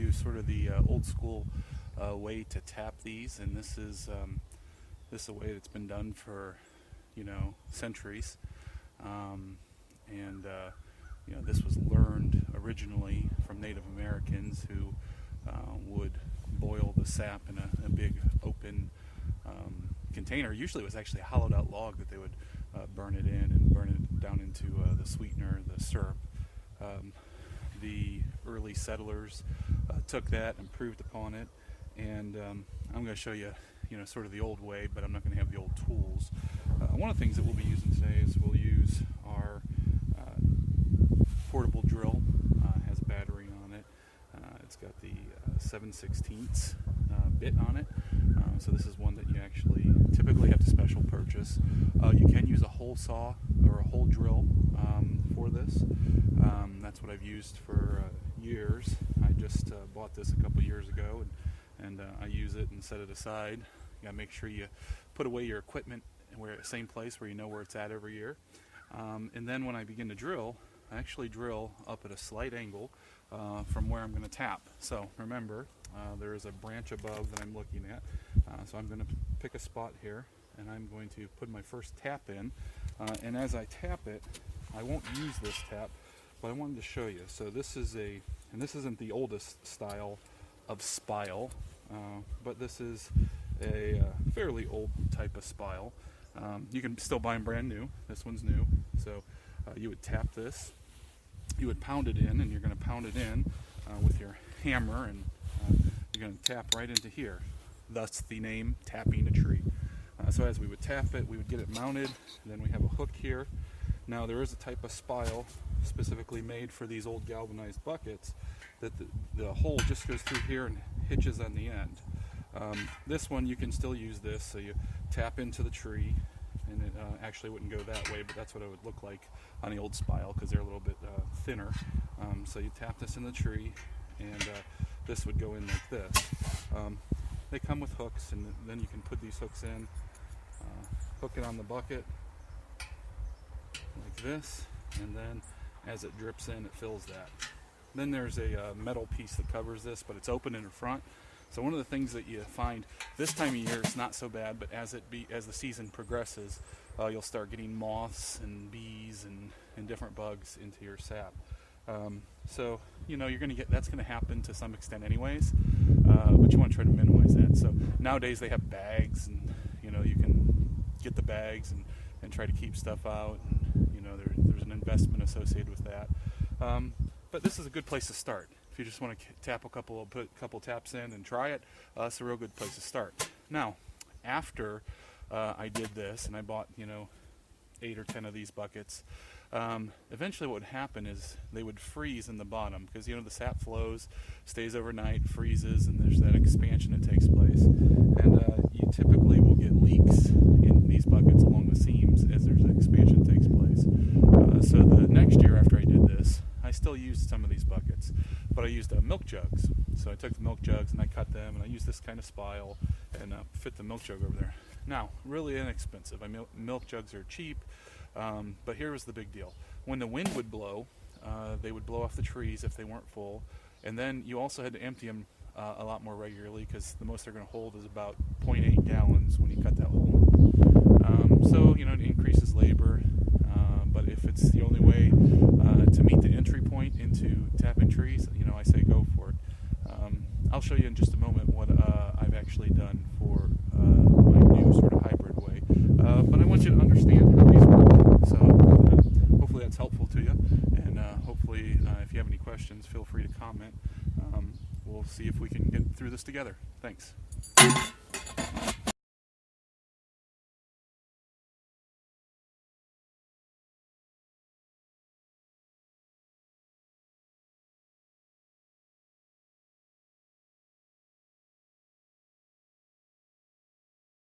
you sort of the old school way to tap these, and this is a way that's been done for centuries, and this was learned originally from Native Americans who would boil the sap in a big open container. Usually it was actually a hollowed out log that they would burn it in and burn it down into the sweetener, the syrup. The early settlers took that, improved upon it, and I'm going to show you, sort of the old way, but I'm not going to have the old tools. One of the things that we'll be using today is we'll use our portable drill. Has a battery on it. It's got the 7/16 bit on it. So this is one that you actually typically have to special purchase. You can use a hole saw or a hole drill for this. That's what I've used for years. I just bought this a couple years ago, and I use it and set it aside. You gotta make sure you put away your equipment same place where you know where it's at every year. And then when I begin to drill, I actually drill up at a slight angle from where I'm going to tap. So remember, there is a branch above that I'm looking at. So I'm going to pick a spot here, and I'm going to put my first tap in. And as I tap it, I won't use this tap, but I wanted to show you. So this is and this isn't the oldest style of spile, but this is a fairly old type of spile. You can still buy them brand new. This one's new. So you would tap this, you would pound it in, and you're going to pound it in with your hammer, and you're going to tap right into here. Thus the name tapping a tree. So as we would tap it, we would get it mounted, and then we have a hook here. Now there is a type of spile specifically made for these old galvanized buckets that the hole just goes through here and hitches on the end. This one, you can still use this, so you tap into the tree, and it actually wouldn't go that way, but that's what it would look like on the old spile because they're a little bit thinner. So you tap this in the tree, and this would go in like this. They come with hooks, and then you can put these hooks in, hook it on the bucket like this, and then as it drips in, it fills that. Then there's a metal piece that covers this, but it's open in the front. So one of the things that you find this time of year, it's not so bad, but as the season progresses, you'll start getting moths and bees and different bugs into your sap. So you're going to get, that's going to happen to some extent anyways, but you want to try to minimize that. So nowadays they have bags, and you can get the bags and try to keep stuff out. And, there's an investment associated with that. But this is a good place to start. If you just want to put a couple taps in and try it, it's a real good place to start. Now, after I did this and I bought 8 or 10 of these buckets, eventually what would happen is they would freeze in the bottom because the sap flows, stays overnight, freezes, and there's that expansion that takes place. And you typically will get leaks in these buckets along the seams as there's an expansion takes place. So the next year after I did this, I still used some of these buckets, but I used milk jugs. So I took the milk jugs and I cut them, and I used this kind of spile and fit the milk jug over there. Now, really inexpensive. Milk jugs are cheap, but here was the big deal. When the wind would blow, they would blow off the trees if they weren't full, and then you also had to empty them a lot more regularly because the most they're going to hold is about 0.8 gallons when you cut that hole. So, it increases labor, but if it's the only way to meet the entry point into tapping trees, I say go for it. I'll show you in just a moment what I've actually done for my new sort of hybrid way. But I want you to understand how these work. So hopefully that's helpful to you. And hopefully if you have any questions, feel free to comment. We'll see if we can get through this together. Thanks.